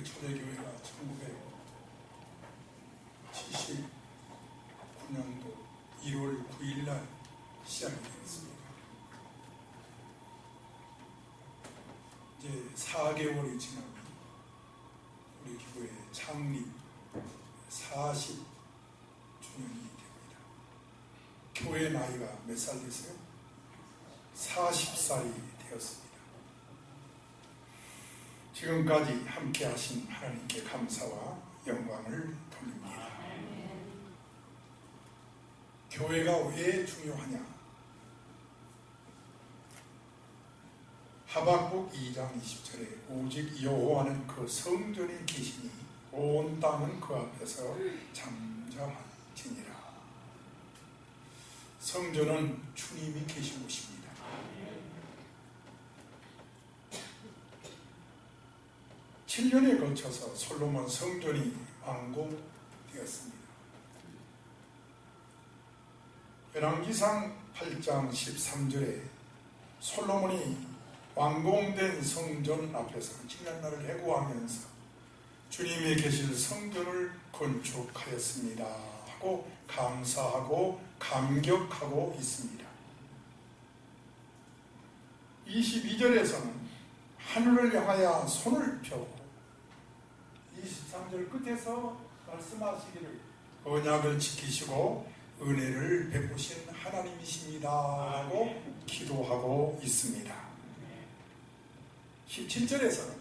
초대교회가 1979년도 1월 9일날 시작이 되었습니다. 이제 4개월이 지나면 우리 교회 창립 40주년이 됩니다. 교회 나이가 몇 살 되세요? 40살이 되었습니다. 지금까지 함께 하신 하나님께 감사와 영광을 돌립니다. 교회가 왜 중요하냐? 하박국 2장 20절에 오직 여호와는 그 성전에 계시니 온 땅은 그 앞에서 잠잠할지니라. 성전은 주님이 계신 곳입니다. 7년에 걸쳐서 솔로몬 성전이 완공되었습니다. 열왕기상 8장 13절에 솔로몬이 완공된 성전 앞에서 지난날을 회고하면서 주님이 계실 성전을 건축하였습니다 하고 감사하고 감격하고 있습니다. 22절에서는 하늘을 향하여 손을 펴고 23절 끝에서 말씀하시기를 언약을 지키시고 은혜를 베푸신 하나님이십니다 하고 기도하고 있습니다. 17절에서는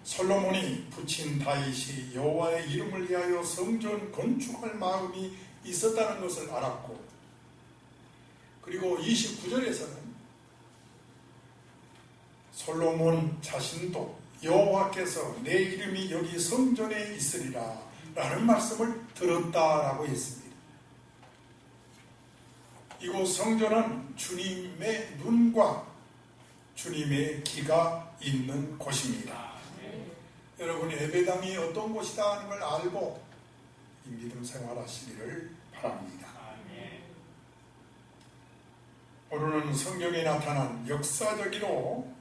솔로몬이 부친 다윗이 여호와의 이름을 위하여 성전 건축할 마음이 있었다는 것을 알았고, 그리고 29절에서는 솔로몬 자신도 여호와께서 내 이름이 여기 성전에 있으리라 라는 말씀을 들었다라고 했습니다. 이곳 성전은 주님의 눈과 주님의 귀가 있는 곳입니다. 여러분, 예배당이 어떤 곳이다 하는 걸 알고 이 믿음 생활하시기를 바랍니다. 오늘은 성경에 나타난 역사적으로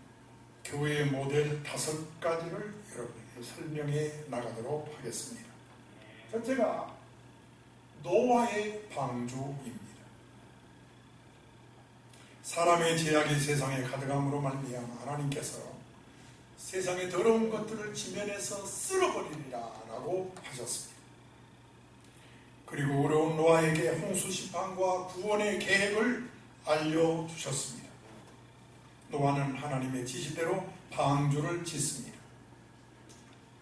교회의 모델 5가지를 여러분에게 설명해 나가도록 하겠습니다. 첫째가 노아의 방주입니다. 사람의 죄악이 세상에 가득함으로 말미암아 하나님께서 세상의 더러운 것들을 지면에서 쓸어버리리라 라고 하셨습니다. 그리고 어려운 노아에게 홍수 심판과 구원의 계획을 알려주셨습니다. 노아는 하나님의 지시대로 방주를 짓습니다.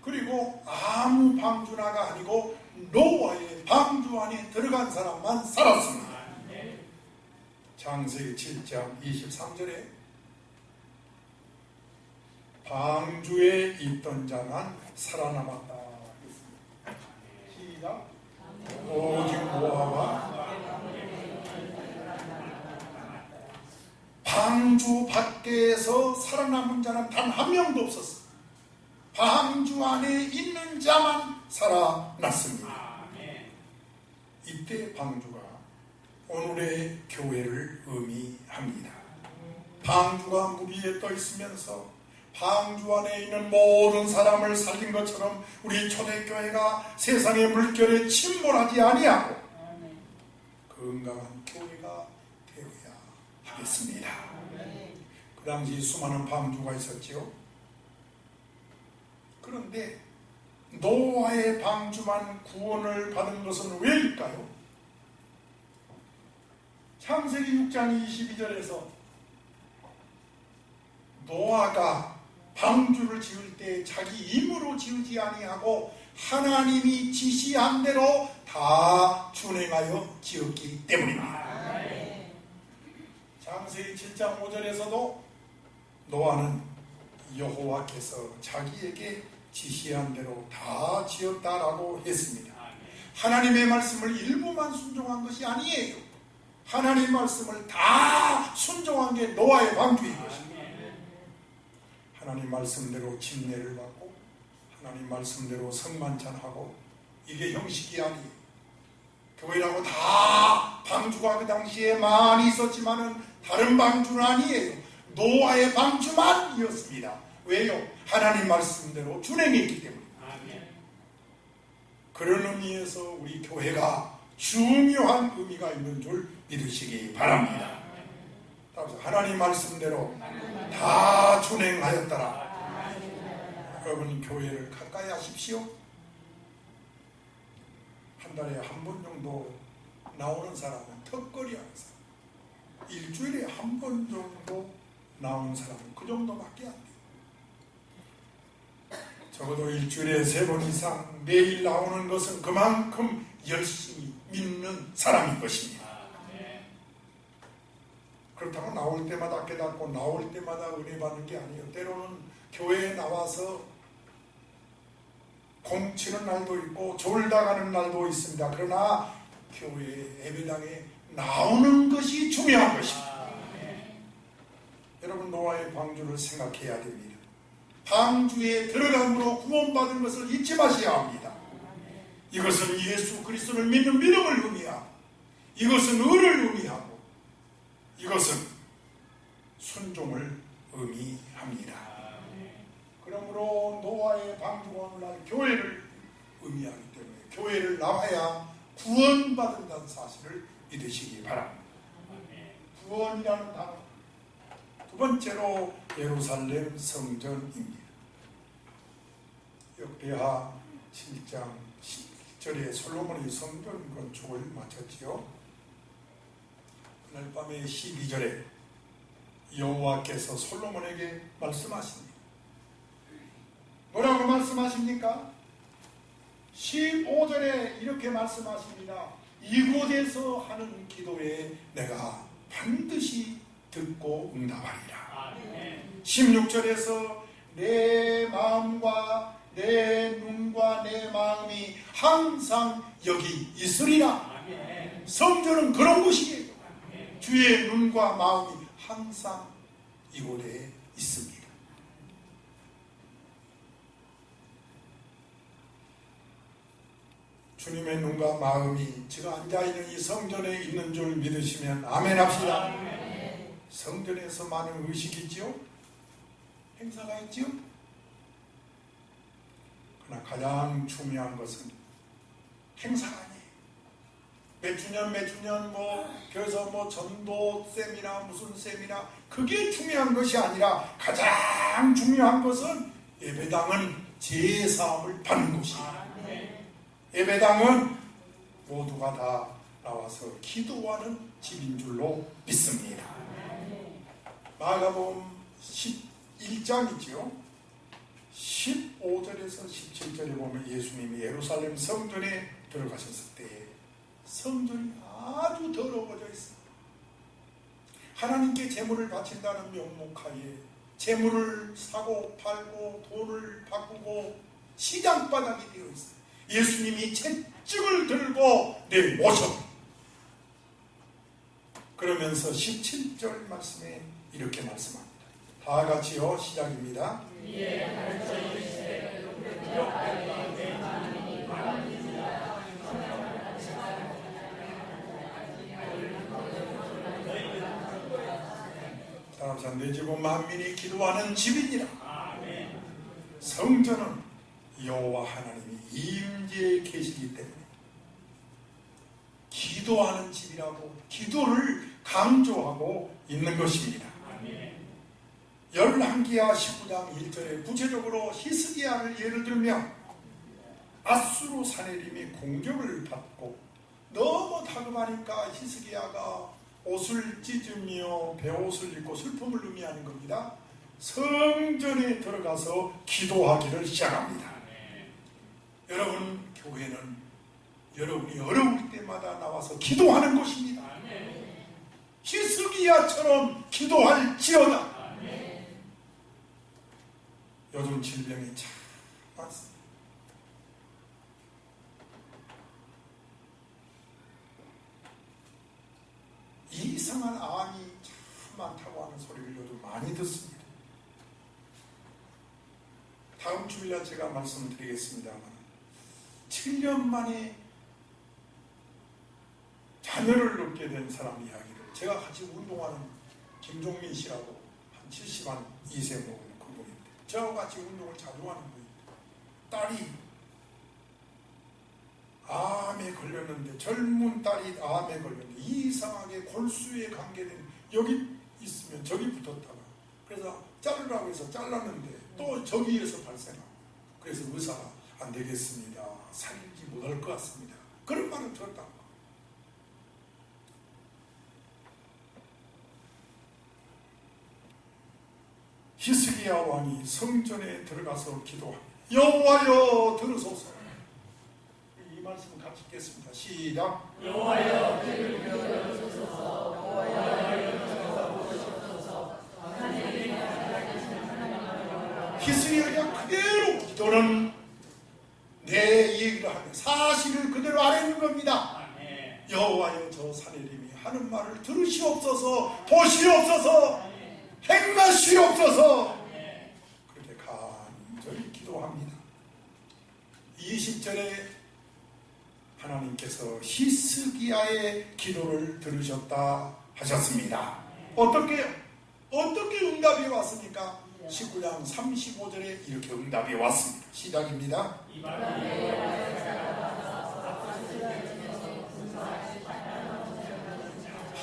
그리고 아무 방주나가 아니고 노아의 방주 안에 들어간 사람만 살았습니다. 창세기 7장 23절에 방주에 있던 자만 살아남았다 했습니다. 시작. 오직 노아와 방주 밖에서 살아남은 자는 단 한 명도 없었습니다. 방주 안에 있는 자만 살아났습니다. 이때 방주가 오늘의 교회를 의미합니다. 방주가 물 위에 떠 있으면서 방주 안에 있는 모든 사람을 살린 것처럼 우리 초대교회가 세상의 물결에 침몰하지 아니하고 건강한 교회가 되어야 하겠습니다. 그 당시 수많은 방주가 있었지요. 그런데 노아의 방주만 구원을 받은 것은 왜일까요? 창세기 6장 22절에서 노아가 방주를 지을 때 자기 힘으로 지으지 아니하고 하나님이 지시한 대로 다 준행하여 지었기 때문입니다. 창세기 7장 5절에서도 노아는 여호와께서 자기에게 지시한 대로 다 지었다라고 했습니다. 하나님의 말씀을 일부만 순종한 것이 아니에요. 하나님 말씀을 다 순종한 게 노아의 방주인 것입니다. 하나님 말씀대로 침례를 받고 하나님 말씀대로 성만찬하고 이게 형식이 아니에요. 교회라고 다 방주가 그 당시에 많이 있었지만은 다른 방주는 아니에요. 노아의 방주만이었습니다. 왜요? 하나님 말씀대로 준행했기 때문에. 그런 의미에서 우리 교회가 중요한 의미가 있는 줄 믿으시기 바랍니다. 따라서 하나님 말씀대로 다 준행하였더라. 여러분 교회를 가까이 하십시오. 한 달에 한 번 정도 나오는 사람은 턱걸이 하는 사람, 일주일에 한 번 정도 나오는 사람은 그 정도밖에 안 돼요. 적어도 일주일에 3번 이상 매일 나오는 것은 그만큼 열심히 믿는 사람인 것입니다. 그렇다고 나올 때마다 깨닫고 나올 때마다 은혜 받는 게 아니에요. 때로는 교회에 나와서 공치는 날도 있고 졸다 가는 날도 있습니다. 그러나 교회 예배당에 나오는 것이 중요한 것입니다. 여러분 노아의 방주를 생각해야 됩니다. 방주에 들어감으로 구원받은 것을 잊지 마셔야 합니다. 이것은 예수 그리스도를 믿는 믿음을 의미하고, 이것은 의를 의미하고, 이것은 순종을 의미합니다. 그러므로 노아의 방주가 오늘날 교회를 의미하기 때문에 교회를 나와야 구원받는다는 사실을 믿으시기 바랍니다. 구원이라는 단어. 두 번째로 예루살렘 성전입니다. 역대하 7장 11절에 솔로몬이 성전 건축을 마쳤지요. 그날 밤에 12절에 여호와께서 솔로몬에게 말씀하십니다. 뭐라고 말씀하십니까? 15절에 이렇게 말씀하십니다. 이곳에서 하는 기도에 내가 반드시 듣고 응답하리라. 16절에서 내 마음과 내 눈과 내 마음이 항상 여기 있으리라. 성전은 그런 곳이에요. 주의 눈과 마음이 항상 이곳에 있습니다. 주님의 눈과 마음이 제가 앉아있는 이 성전에 있는 줄 믿으시면 아멘 합시다. 성전에서 많은 의식이 있지요? 행사가 있지요? 그러나 가장 중요한 것은 행사가 아니에요. 몇 주년 그래서 전도 쌤이나 무슨 쌤이나 그게 중요한 것이 아니라 가장 중요한 것은 예배당은 제사함을 받는 곳이에요. 예배당은 모두가 다 나와서 기도하는 집인 줄로 믿습니다. 마가복음 11장이죠. 15절에서 17절에 보면 예수님이 예루살렘 성전에 들어가셨을 때 성전이 아주 더러워져 있습니다. 하나님께 제물을 바친다는 명목하에 제물을 사고 팔고 돈을 바꾸고 시장바닥이 되어 있어요. 예수님이 채찍을 들고 내모셔. 그러면서 17절 말씀에 이렇게 말씀합니다. 다 같이요. 시작입니다. 따라서 내 집은 만민이 기도하는 집이니라. 성전은 여호와 하나님이 임재에 계시기 때문에 기도하는 집이라고 기도를 강조하고 있는 것입니다. 11기하 19장 1절에 구체적으로 히스기야를 예를 들면 아수르 사내림이 공격을 받고 너무 다급하니까 히스기야가 옷을 찢으며 베옷을 입고 슬픔을 의미하는 겁니다. 성전에 들어가서 기도하기를 시작합니다. 여러분 교회는 여러분이 어려울 때마다 나와서 기도하는 곳입니다. 히스기야처럼 기도할지어다. 요즘 질병이 참 많습니다. 이상한 암이 참 많다고 하는 소리를 요즘 많이 듣습니다. 다음 주일날 제가 말씀드리겠습니다만 7년 만에 자녀를 얻게 된 사람 이야기를 제가 같이 운동하는 김종민 씨라고 한 72세 먹은 그분인데 저와 같이 운동을 자주 하는 거예요. 딸이 암에 걸렸는데, 젊은 딸이 암에 걸렸는데 이상하게 골수에 관계된, 여기 있으면 저기 붙었다가, 그래서 자르라고 해서 잘랐는데 또 저기에서 발생하고, 그래서 의사가 안 되겠습니다, 살지 못할 것 같습니다, 그런 말을 들었다. 히스기야 왕이 성전에 들어가서 기도합니다. 여호와여 들으소서. 이 말씀 같이 읽겠습니다. 시작. 여호와여 귀를 기울여주소서. 여호와여 들어보시옵소서. 히스기야가 그대로 기도는 내 얘기를 하면 사실을 그대로 알아내는 겁니다. 여호와여 저 사내림이 하는 말을 들으시옵소서, 보시옵소서, 행하시옵소서. 그렇게 간절히 기도합니다. 20절에 하나님께서 히스기야의 기도를 들으셨다 하셨습니다. 어떻게 응답이 왔습니까? 19장 35절에 이렇게 응답이 왔습니다. 시작입니다.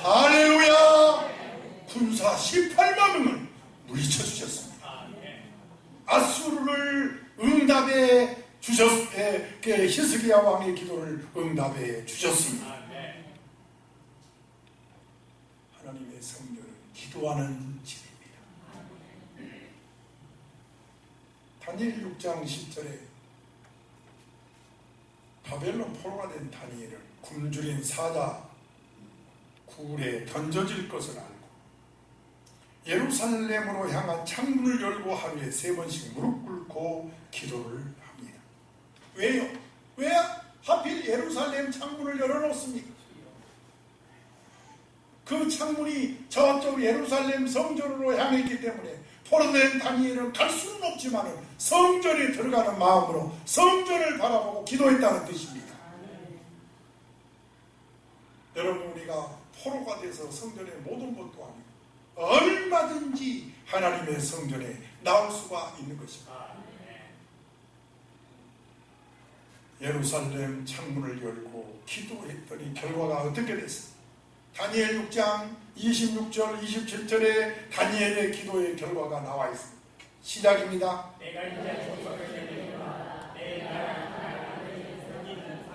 할렐루야! 군사 18만 명을 물리쳐 주셨습니다. 아수르를 응답해 히스기야 왕의 기도를 응답해 주셨습니다. 하나님의 성전은 기도하는 집입니다. 다니엘 6장 10절에 바벨론 포로가 된 다니엘을 굶주린 사자 굴에 던져질 것을 알고 예루살렘으로 향한 창문을 열고 하루에 3번씩 무릎 꿇고 기도를 합니다. 왜요? 왜 하필 예루살렘 창문을 열어놓습니까? 그 창문이 저쪽 예루살렘 성전으로 향했기 때문에 포로된 다니엘은 갈 수는 없지만 성전에 들어가는 마음으로 성전을 바라보고 기도했다는 뜻입니다. 여러분, 우리가 포로가 돼서 성전에 못 온 것도 아니고 얼마든지 하나님의 성전에 나올 수가 있는 것입니다. 예루살렘 창문을 열고 기도했더니 결과가 어떻게 됐습니까? 다니엘 6장 26절 27절에 다니엘의 기도의 결과가 나와 있습니다. 시작입니다. 내가 이제 조서를 내리노라. 내 나라 하나님의 여기는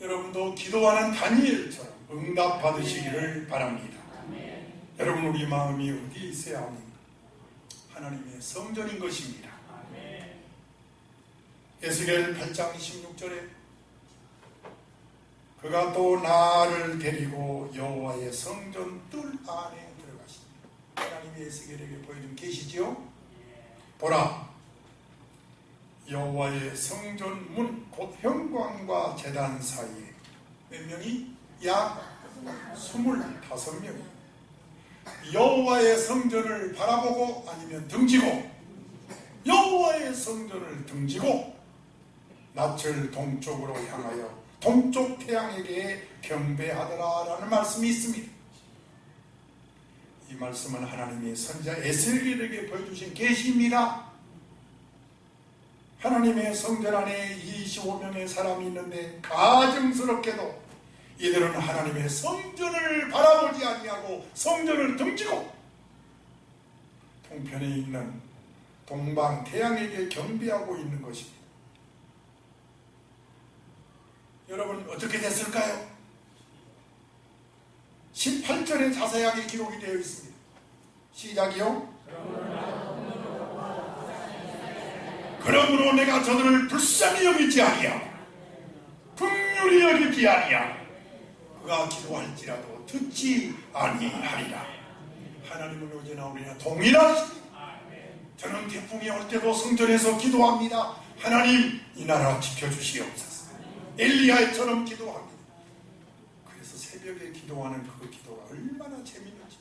여러분도 기도하는 다니엘처럼 응답 받으시기를 바랍니다. 여러분, 우리 마음이 어디에 있어야 합니까? 하나님의 성전인 것입니다. 에스겔 8장 16절에 그가 또 나를 데리고 여호와의 성전 뜰 안에 들어가십니다. 하나님이 에스겔에게 보여준 계시지요? 보라, 여호와의 성전 문 곧 현관과 제단 사이에 몇 명이? 약 25명이 여호와의 성전을 바라보고 아니면 등지고, 여호와의 성전을 등지고 낯을 동쪽으로 향하여 동쪽 태양에게 경배하더라라는 말씀이 있습니다. 이 말씀은 하나님이 선지자 에스겔에게 보여주신 계시입니다. 하나님의 성전 안에 25명의 사람이 있는데 가증스럽게도 이들은 하나님의 성전을 바라보지 아니하고 성전을 등지고 동편에 있는 동방 태양에게 경배하고 있는 것입니다. 여러분, 어떻게 됐을까요? 18절에 자세하게 기록이 되어 있습니다. 시작이요. 그러므로 내가 저들을 불쌍히 여기지 아니하고 긍휼히 여기지 아니하고 그가 기도할지라도 듣지 아니하리라. 하나님은 어제나 우리나 동일하시니 저는 태풍이 올 때도 성전에서 기도합니다. 하나님 이 나라 지켜주시옵소서. 엘리야처럼 기도합니다. 그래서 새벽에 기도하는 그 기도가 얼마나 재밌는지,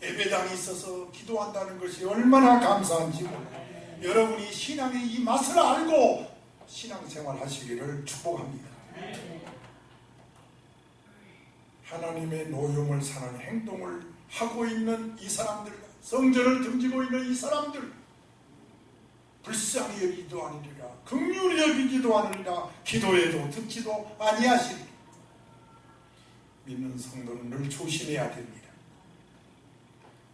예배당이 있어서 기도한다는 것이 얼마나 감사한지 몰라요. 여러분이 신앙의 이 맛을 알고 신앙생활 하시기를 축복합니다. 하나님의 노용을 사는 행동을 하고 있는 이 사람들, 성전을 등지고 있는 이 사람들, 불쌍히 여기지도 아니리라, 긍휼히 여기지도 아니리라, 기도해도 듣지도 아니하시리. 믿는 성도는 늘 조심해야 됩니다.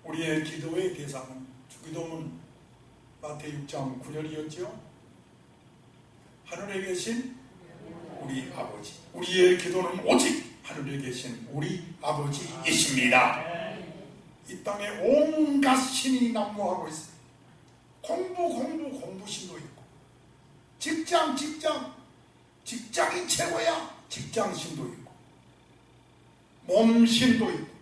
우리의 기도의 대상은 주기도문 마태복음 6장 9절이었죠. 하늘에 계신 우리 아버지, 우리의 기도는 오직 하늘에 계신 우리 아버지이십니다. 이 땅에 온갖 신이 난무하고 있습니다. 공부신도 있고, 직장이 최고야, 직장신도 있고, 몸신도 있고,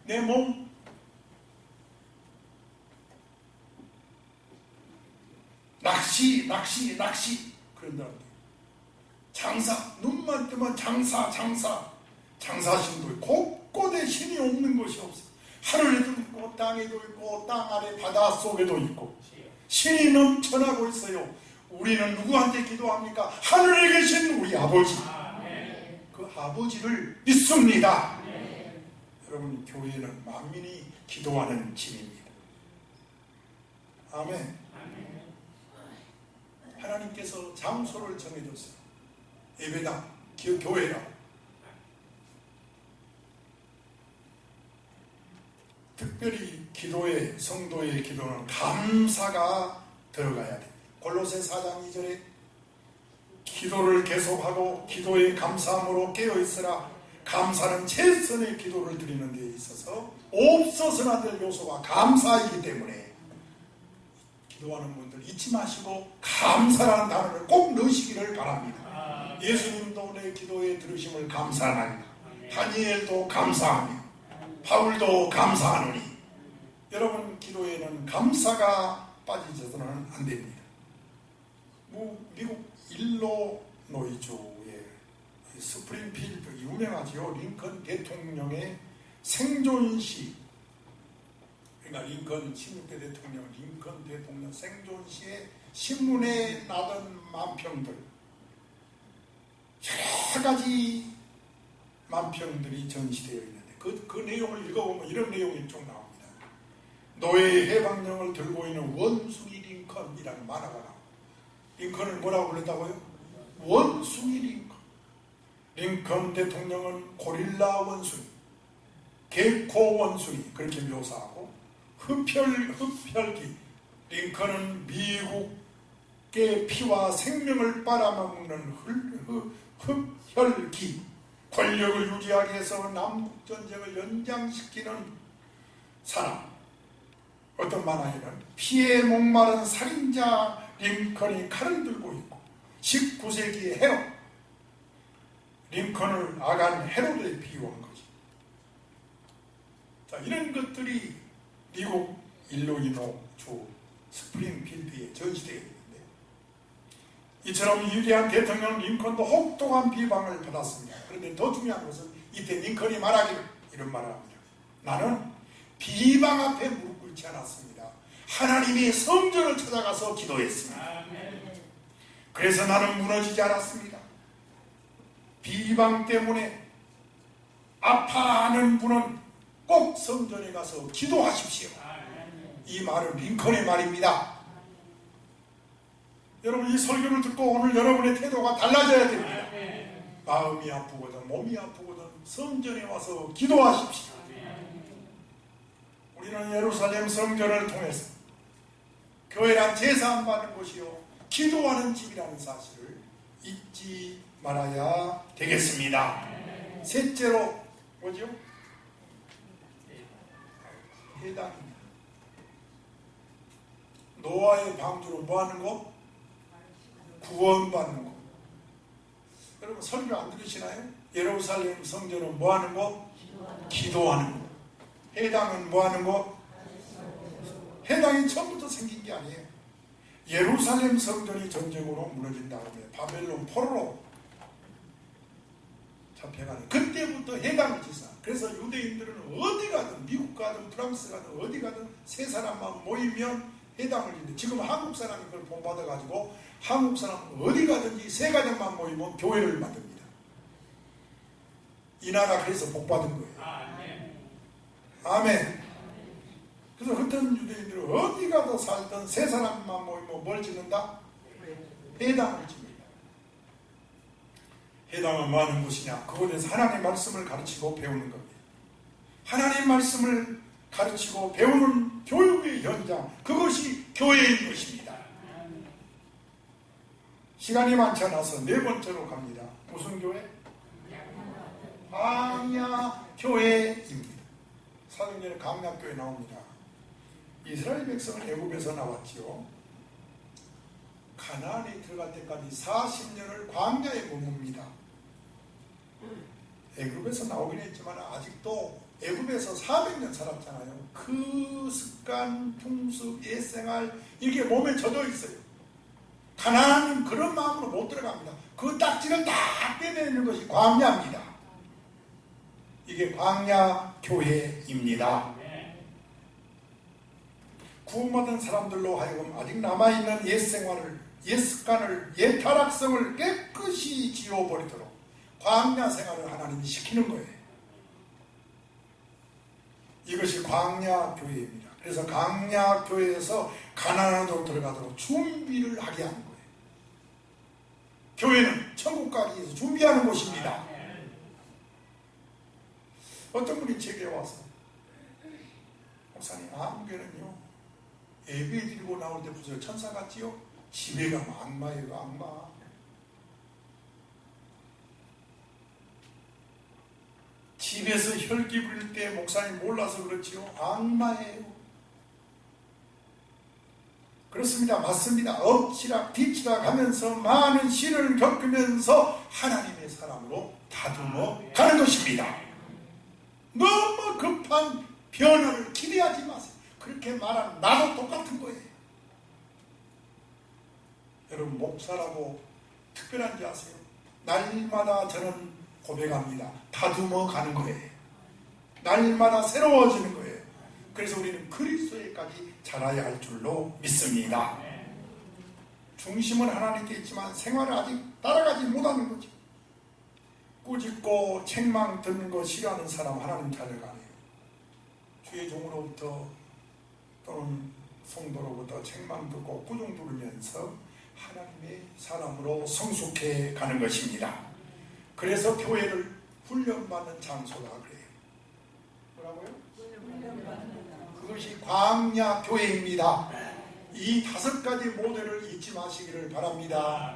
내 몸, 낚시 그런다는 거예요. 장사, 눈만 뜨면 장사신도 있고, 곳곳에 신이 없는 것이 없어요. 하늘에도 있고, 땅에도 있고, 땅 아래 바다 속에도 있고, 신이 넘쳐나고 있어요. 우리는 누구한테 기도합니까? 하늘에 계신 우리 아버지, 그 아버지를 믿습니다. 여러분, 교회는 만민이 기도하는 집입니다. 아멘. 하나님께서 장소를 정해줬어요. 예배당, 교회라. 특별히 기도에, 성도의 기도는 감사가 들어가야 됩니다. 골로새 4장 2절에 기도를 계속하고 기도의 감사함으로 깨어있으라. 감사는 최선의 기도를 드리는 데 있어서 없어서나 될 요소가 감사이기 때문에 기도하는 분들 잊지 마시고 감사라는 단어를 꼭 넣으시기를 바랍니다. 예수님도 내 기도에 들으심을 감사하나니, 다니엘도 감사하며 바울도 감사하노니. 여러분, 기도에는 감사가 빠지셔서는 안 됩니다. 미국 일리노이주의 스프링필드, 유명하지요. 링컨 대통령의 생존시, 그러니까 링컨 16대 대통령, 링컨 대통령 생존시에 신문에 나던 만평들, 여러 가지 만평들이 전시되어 있는데 그 내용을 읽어보면 이런 내용이 쭉 나옵니다. 노예 해방령을 들고 있는 원숭이 링컨이라는 만화가 나옵니다. 링컨을 뭐라고 불렀다고요? 원숭이 링컨. 링컨 대통령은 고릴라 원숭이, 개코 원숭이 그렇게 묘사하고, 흡혈귀, 링컨은 미국의 피와 생명을 빨아먹는 흡혈귀, 권력을 유지하기 위해서 남북전쟁을 연장시키는 사람. 어떤 만화에는 피에 목마른 살인자 링컨이 칼을 들고 있고, 19세기의 헤롯, 링컨을 악한 헤롯에 비유한 거죠. 자, 이런 것들이 미국 일리노이주 스프링필드에 전시되어 있는데, 이처럼 위대한 대통령 링컨도 혹독한 비방을 받았습니다. 그런데 더 중요한 것은 이때 링컨이 말하기를 이런 말을 합니다. 나는 비방 앞에 무릎 꿇지 않았습니다. 하나님의 성전을 찾아가서 기도했습니다. 그래서 나는 무너지지 않았습니다. 비방 때문에 아파하는 분은 꼭 성전에 가서 기도하십시오. 이 말은 링컨의 말입니다. 여러분, 이 설교를 듣고 오늘 여러분의 태도가 달라져야 됩니다. 마음이 아프거든 몸이 아프거든 성전에 와서 기도하십시오. 우리는 예루살렘 성전을 통해서 교회란 제사 안 받는 곳이요 기도하는 집이라는 사실을 잊지 말아야 되겠습니다. 셋째로 뭐죠? 해당입니다. 노아의 방주로 뭐 하는 거? 구원받는 거. 여러분 설교 안 들으시나요? 예루살렘 성전은 뭐 하는 거? 기도하는 것. 해당은 뭐 하는 것? 해당이 처음부터 생긴 게 아니에요. 예루살렘 성전이 전쟁으로 무너진 다음에 바벨론 포로로 잡혀가는 그때부터 해당을 지사. 그래서 유대인들은 어디 가든 미국 가든 프랑스 가든 어디 가든 세 사람만 모이면 해당을 짓는데 지금 한국 사람이 그걸 본받아 가지고 한국 사람은 어디 가든지 세 가정만 모이면 교회를 만듭니다. 이 나라 그래서 복 받은 거예요. 아멘. 그래서 어떤 유대인들은 어디 가도 살던 세 사람만 모이면 뭘 짓는다? 회당을 짓는다. 회당은 뭐 하는 곳이냐? 그곳에서 하나님 말씀을 가르치고 배우는 겁니다. 하나님 말씀을 가르치고 배우는 교육의 현장, 그것이 교회인 것입니다. 시간이 많지 않아서 네 번째로 갑니다. 무슨 교회? 광야교회입니다. 사도행전에 광야교회 나옵니다. 이스라엘 백성은 애굽에서 나왔지요. 가나안에 들어갈 때까지 40년을 광야에 머뭅니다. 애굽에서 나오긴 했지만 아직도 애굽에서 400년 살았잖아요. 그 습관, 풍습, 옛생활 이게 몸에 젖어 있어요. 가나안은 그런 마음으로 못 들어갑니다. 그 딱지를 딱 떼내는 것이 광야입니다. 이게 광야교회입니다. 구원받은 사람들로 하여금 아직 남아있는 옛생활을, 옛습관을, 옛타락성을 깨끗이 지워버리도록 광야 생활을 하나님이 시키는 거예요. 이것이 광야교회입니다. 그래서 광야교회에서 가나안으로 들어가도록 준비를 하게 하는 거예요. 교회는 천국 가기 위해서 준비하는 곳입니다. 어떤 분이 제게 와서 목사님, 암교회는요 예배 드리고 나올 때 보세요. 천사 같지요? 집에 가면 악마예요. 악마. 집에서 혈기 부릴 때 목사님 몰라서 그렇지요? 악마예요. 그렇습니다. 맞습니다. 엎치락 뒤치락 하면서 많은 시련을 겪으면서 하나님의 사람으로 다듬어 가는 것입니다. 너무 급한 변화를 기대하지 마세요. 그렇게 말하는 나도 똑같은 거예요. 여러분, 목사라고 특별한지 아세요? 날마다 저는 고백합니다. 다듬어 가는 거예요. 날마다 새로워지는 거예요. 그래서 우리는 그리스도에까지 자라야 할 줄로 믿습니다. 중심은 하나님께 있지만 생활을 아직 따라가지 못하는 거죠. 꾸짖고 책망 듣는 거 싫어하는 사람 하나님 찾아가네요. 주의 종으로부터 또는 성도로부터 책망 듣고 꾸중 들으면서 하나님의 사람으로 성숙해 가는 것입니다. 그래서 교회를 훈련받는 장소다 그래요. 뭐라고요? 그것이 광야교회입니다. 이 5가지 모델을 잊지 마시기를 바랍니다.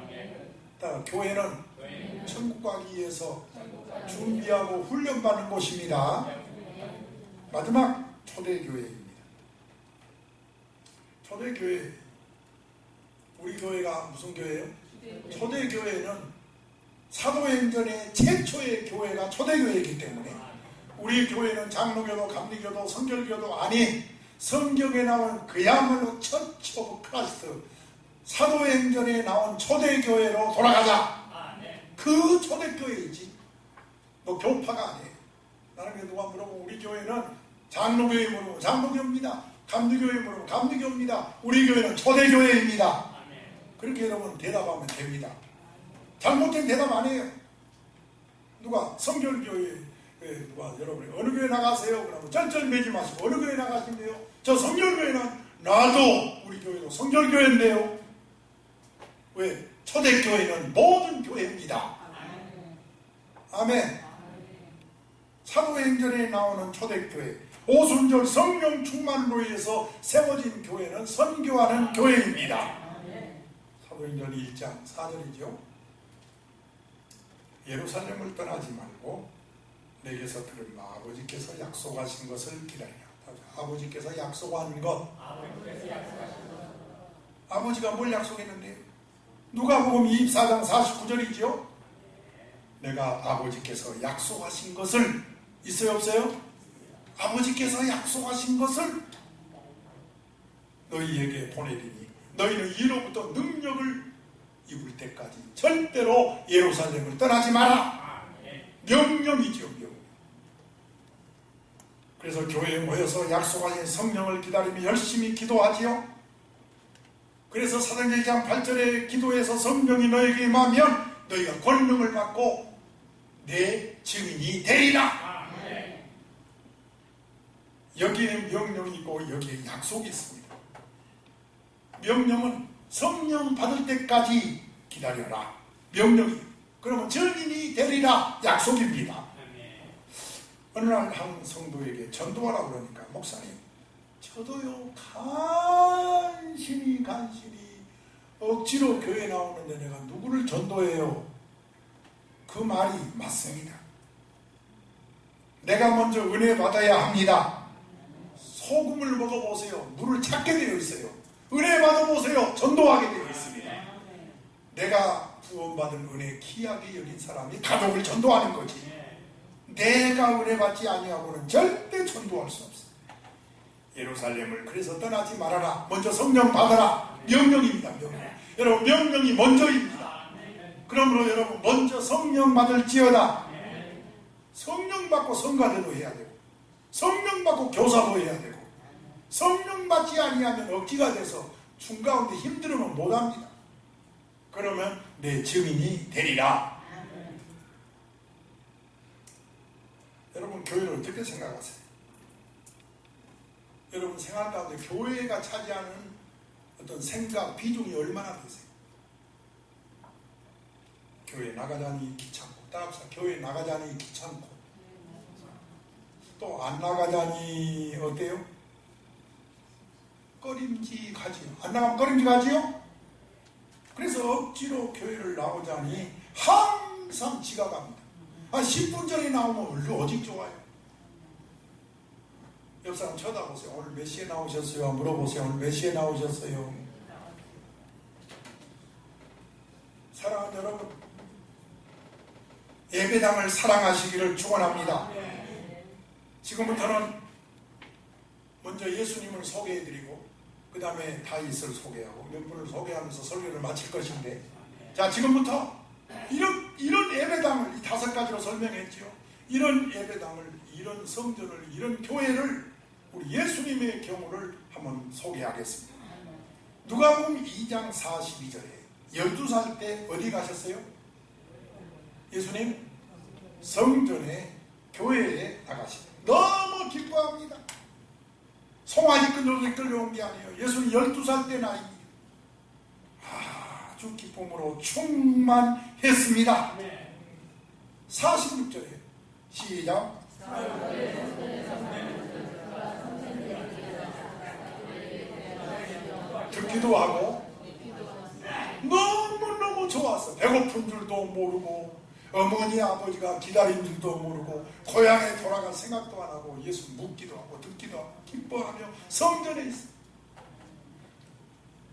교회는 천국 가기 위해서 준비하고 훈련받는 곳입니다. 마지막 초대교회입니다. 초대교회, 우리 교회가 무슨 교회예요? 초대교회는 사도행전의 최초의 교회가 초대교회이기 때문에 우리 교회는 장로교도 감리교도 성결교도 아닌 성경에 나온 그야말로 처치 오브 크라이스트 사도행전에 나온 초대교회로 돌아가자. 그 초대교회이지 뭐 교파가 아니에요. 나는 누가 물어보면 우리 교회는 장로교회 물어보면 장로교입니다. 감리교회 물어보면 감리교입니다. 우리 교회는 초대교회입니다. 그렇게 여러분 대답하면 됩니다. 잘못된 대답 아니에요. 누가 성결교회 누가 여러분이 어느 교회 나가세요? 그러면 쩔쩔 매지 마시고 어느 교회 나가신대요? 저 성결교회는 나도 우리 교회도 성결교회인데요. 왜? 초대교회는 모든 교회입니다. 아멘. 사도행전에 나오는 초대교회, 오순절 성령 충만으로 인해서 세워진 교회는 선교하는 교회입니다. 사도행전 1장 4절이죠. 예루살렘을 떠나지 말고 내게서 들은 아버지께서 약속하신 것을 기다리라. 아버지께서 약속한 것. 아버지가 뭘 약속했는데요? 누가복음 24장 49절이죠. 내가 아버지께서 약속하신 것을 있어요, 없어요? 아버지께서 약속하신 것을 너희에게 보내리니 너희는 이로부터 능력을 입을 때까지 절대로 예루살렘을 떠나지 마라. 명령이죠, 명령. 그래서 교회에 모여서 약속하신 성령을 기다리며 열심히 기도하지요. 그래서 사도행전 2장 8절에 기도해서 성령이 너에게 임하면 너희가 권능을 받고 내 증인이 되리라. 여기에 명령이 있고 여기에 약속이 있습니다. 명령은 성령 받을 때까지 기다려라. 명령이. 그러면 증인이 되리라. 약속입니다. 어느 날 한 성도에게 전도하라고 그러니까 목사님, 저도요 간신히 억지로 교회 나오는데 내가 누구를 전도해요? 그 말이 맞습니다. 내가 먼저 은혜 받아야 합니다. 소금을 먹어보세요. 물을 찾게 되어 있어요. 은혜 받아보세요. 전도하게 되어 있습니다. 내가 구원받은 은혜 귀하게 여긴 사람이 가족을 전도하는 거지. 내가 은혜 받지 아니하고는 절대 전도할 수 없어요. 예루살렘을 그래서 떠나지 말아라. 먼저 성령 받아라. 명령입니다. 명령. 여러분, 명령이 먼저입니다. 그러므로 여러분 먼저 성령 받을지어다. 성령 받고 성가대도 해야 되고, 성령 받고 교사도 해야 되고, 성령 받지 아니하면 억지가 돼서 중가운데 힘들으면 못합니다. 그러면 내 증인이 되리라. 여러분, 교회를 어떻게 생각하세요? 여러분 생활 가운데 교회가 차지하는 어떤 생각, 비중이 얼마나 되세요? 교회 나가자니 귀찮고, 따라서 교회 나가자니 귀찮고, 또 안 나가자니 어때요? 꺼림직하지요. 안 나가면 꺼림직하지요? 그래서 억지로 교회를 나오자니 항상 지각합니다. 한 10분 전에 나오면 오직 좋아요. 옆 사람 쳐다보세요. 오늘 몇 시에 나오셨어요? 물어보세요. 오늘 몇 시에 나오셨어요? 사랑하는 여러분, 예배당을 사랑하시기를 축원합니다. 지금부터는 먼저 예수님을 소개해드리고 그 다음에 다윗을 소개하고 몇 분을 소개하면서 설교를 마칠 것인데, 자, 지금부터 이런 예배당을 이 5가지로 설명했죠. 이런 예배당을, 이런 성전을, 이런 교회를 우리 예수님의 경우를 한번 소개하겠습니다. 누가복음 2장 42절에 12살 때 어디 가셨어요? 예수님 성전에, 교회에 나가시다. 너무 기뻐합니다. 송아지 끌려온 게 아니에요. 예수님 12살 때 나이입니다. 아주 기쁨으로 충만했습니다. 46절에 시작. 듣기도 하고 너무너무 좋았어. 배고픈 줄도 모르고 어머니 아버지가 기다린 줄도 모르고 고향에 돌아갈 생각도 안 하고 예수 묻기도 하고 듣기도 하고 기뻐하며 성전에 있어.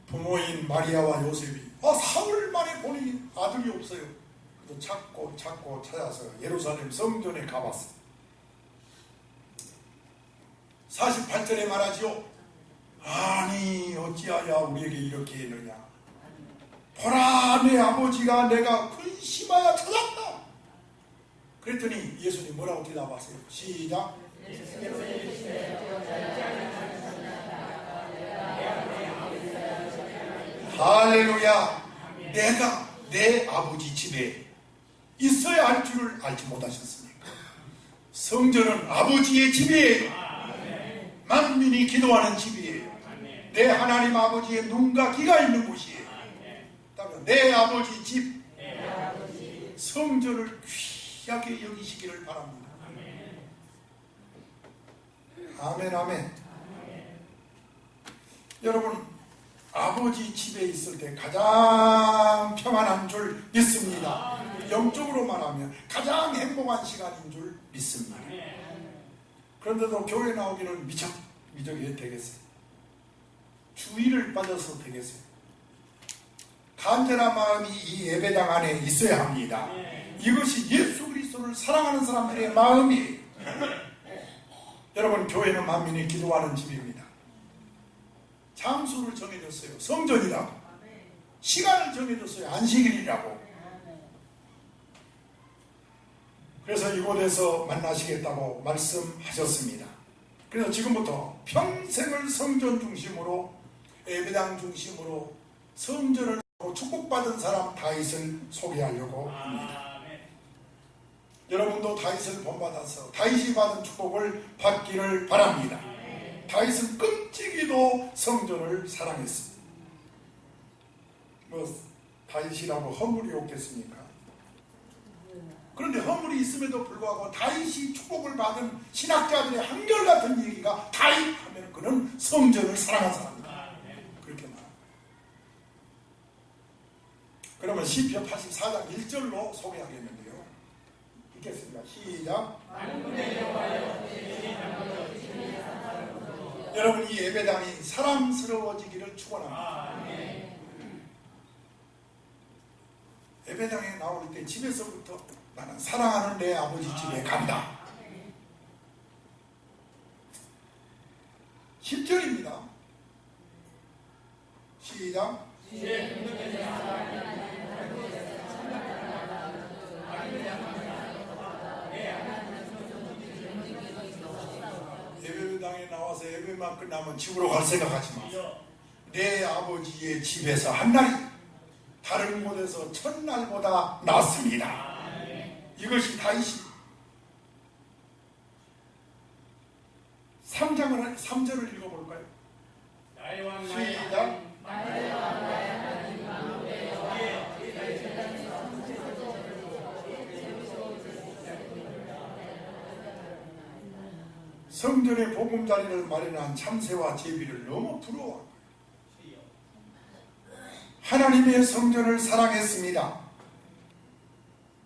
부모인 마리아와 요셉이 사흘 만에 보니 아들이 없어요. 그래서 찾고 찾아서 예루살렘 성전에 가봤어요. 48절에 말하지요. 아니 어찌하여 우리에게 이렇게 했느냐. 보라, 내 아버지가 내가 근심하여 찾았다. 그랬더니 예수님 뭐라고 대답하세요? 시작. 할렐루야. 내가 내 아버지 집에 있어야 할 줄을 알지 못하셨습니까? 성전은 아버지의 집이에요. 만민이 기도하는 집이에요. 내 하나님 아버지의 눈과 귀가 있는 곳이에요. 내 아버지 집, 성전을 귀하게 여기시기를 바랍니다. 아멘, 아멘. 여러분, 아버지 집에 있을 때 가장 평안한 줄 믿습니다. 영적으로 말하면 가장 행복한 시간인 줄 믿습니다. 그런데도 교회 나오기는 미적이 되겠어요? 주의를 빠져서 되겠어요? 간절한 마음이 이 예배당 안에 있어야 합니다. 이것이 예수 그리스도를 사랑하는 사람들의 마음이에요. 여러분, 교회는 만민이 기도하는 집입니다. 장소를 정해줬어요. 성전이라고. 시간을 정해줬어요. 안식일이라고. 그래서 이곳에서 만나시겠다고 말씀하셨습니다. 그래서 지금부터 평생을 성전 중심으로, 예배당 중심으로 성전을 축복받은 사람 다윗을 소개하려고 합니다. 여러분도 다윗을 본받아서 다윗이 받은 축복을 받기를 바랍니다. 다윗은 끔찍이도 성전을 사랑했습니다. 뭐 다윗이라고 허물이 없겠습니까? 그런데 허물이 있음에도 불구하고 다윗이 축복을 받은 신학자들의 한결같은 얘기가, 다윗 하면 그는 성전을 사랑한 사람이다. 그렇게 말합니다. 그러면 시편 84장 1절로 소개하겠는데요. 읽겠습니다. 시작. 여러분, 이 예배당이 사랑스러워지기를 축원합니다. 예배당에 나올 때 집에서부터 나는 사랑하는 내 아버지 집에 간다. 10절입니다. 시작. 예배당에 나와서 예배만 끝나면 집으로 갈 생각하지 마. 내 아버지의 집에서 한 날이 다른 곳에서 첫날보다 낫습니다. 이것이 다윗이 3절을 읽어볼까요? 시작. 성전의 보금자리를 마련한 참새와 제비를 너무 부러워합니다. 하나님의 성전을 사랑했습니다.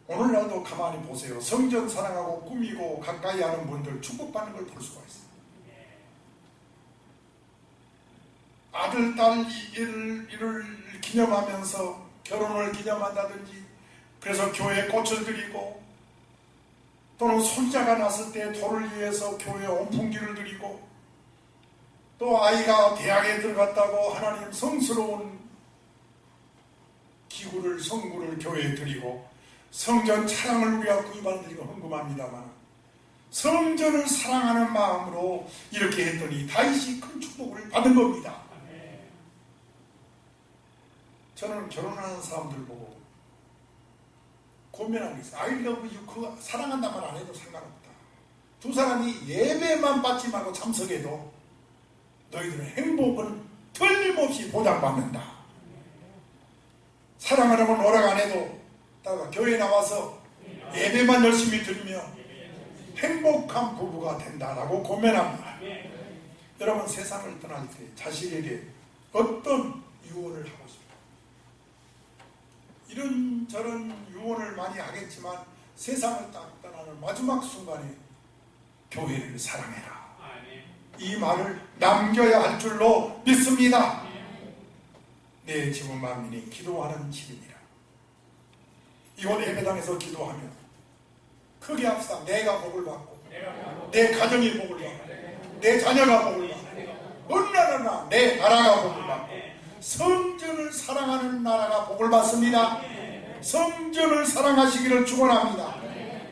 오늘날도 가만히 보세요. 성전 사랑하고 꾸미고 가까이 하는 분들 축복받는 걸 볼 수가 있어요. 아들, 딸 일을 기념하면서 결혼을 기념한다든지, 그래서 교회에 꽃을 드리고, 또는 손자가 났을 때 돌을 위해서 교회에 온풍기를 드리고, 또 아이가 대학에 들어갔다고 하나님 성스러운 기구를, 성구를 교회에 드리고, 성전 차량을 위하여 구입하는 데 궁금합니다만, 성전을 사랑하는 마음으로 이렇게 했더니 다윗이 큰 축복을 받은 겁니다. 저는 결혼하는 사람들 보고 고민하는 게 있어요. I love you, 그 사랑한다는 말 안 해도 상관없다. 두 사람이 예배만 받지 말고 참석해도 너희들은 행복은 틀림없이 보장받는다. 사랑하려면 노력 안 해도 교회에 나와서 예배만 열심히 드리며 행복한 부부가 된다라고 고민합니다. 여러분, 세상을 떠날 때 자식에게 어떤 유언을 하고 싶어요? 이런저런 유언을 많이 하겠지만 세상을 딱 떠나는 마지막 순간에 교회를 사랑해라, 이 말을 남겨야 할 줄로 믿습니다. 내 집은 만민이 기도하는 집이니라. 이곳 예배당에서 기도하면 크게 합시다. 내가 복을 받고, 내 가정이 복을 받고, 내 자녀가 복을 받고, 얼마나 내 나라가 복을 받고, 성전을 사랑하는 나라가 복을 받습니다. 성전을 사랑하시기를 축원합니다.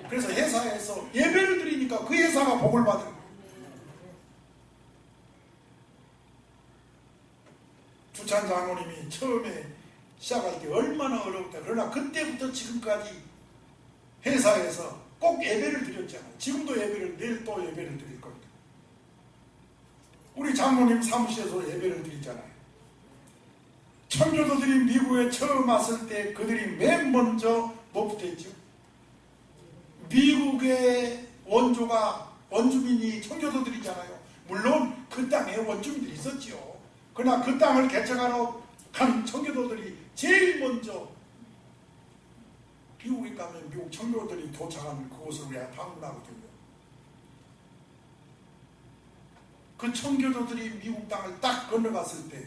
그래서 회사에서 예배를 드리니까 그 회사가 복을 받은 거예요. 주찬 장로님이 처음에 시작할 때 얼마나 어려웠다. 그러나 그때부터 지금까지 회사에서 꼭 예배를 드렸잖아요. 지금도 예배를, 내일 또 예배를 드릴 겁니다. 우리 장로님 사무실에서 예배를 드리잖아요. 청교도들이 미국에 처음 왔을 때 그들이 맨 먼저 뭐부터 했죠? 미국의 원주민이 청교도들이잖아요. 물론 그 땅에 원주민들이 있었죠. 그러나 그 땅을 개척하러 간 청교도들이 제일 먼저 미국에 가면 미국 청교도들이 도착한 그곳을 우리가 방문하거든요. 그 청교도들이 미국 땅을 딱 건너갔을 때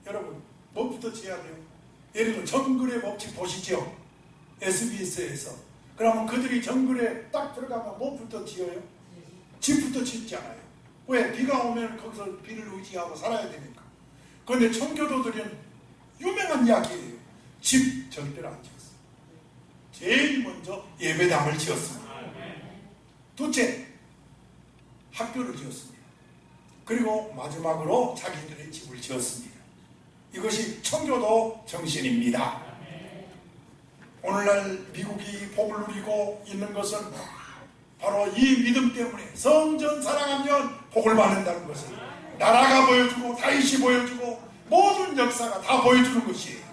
여러분 뭐부터 지어야 돼요? 예를 들어 정글의 법칙 보시죠. SBS에서 그러면 그들이 정글에 딱 들어가면 뭐부터 지어요? 집부터 짓잖아요. 왜? 비가 오면 거기서 비를 의지하고 살아야 되니까. 그런데 청교도들은 유명한 이야기예요. 집 절대로 안 지었어요. 제일 먼저 예배당을 지었습니다. 둘째, 학교를 지었습니다. 그리고 마지막으로 자기들의 집을 지었습니다. 이것이 청교도 정신입니다. 오늘날 미국이 복을 누리고 있는 것은 바로 이 믿음 때문에 성전 사랑하면 복을 받는다는 것을 나라가 보여주고 다윗이 보여주고 모든 역사가 다 보여주는 것이에요.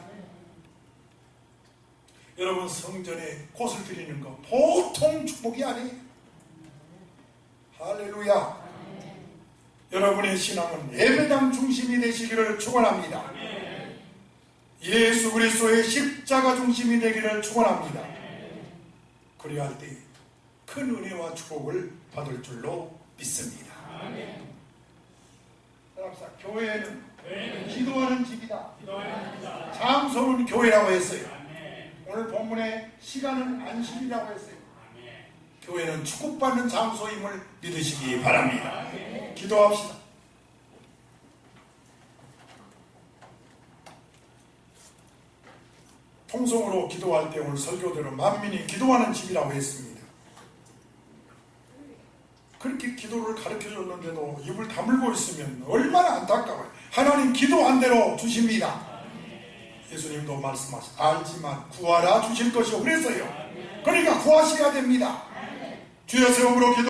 여러분, 성전에 꽃을 드리는 거 보통 축복이 아니에요. 할렐루야. 여러분의 신앙은 예배당 중심이 되시기를 축원합니다. 예수 그리스도의 십자가 중심이 되기를 축원합니다. 그리할 때 큰 은혜와 축복을 받을 줄로 믿습니다. 교회는 기도하는 집이다. 장소는 교회라고 했어요. 오늘 본문의 시간은 안식이라고 했어요. 교회는 축복받는 장소임을 믿으시기 바랍니다. 기도합시다. 통성으로 기도할 때 오늘 설교대로 만민이 기도하는 집이라고 했습니다. 그렇게 기도를 가르쳐줬는데도 입을 다물고 있으면 얼마나 안타까워요. 하나님 기도한 대로 주십니다. 예수님도 말씀하셨 알지만 구하라 주실 것이요 그랬어요. 그러니까 구하셔야 됩니다. 주여 세움으로 기도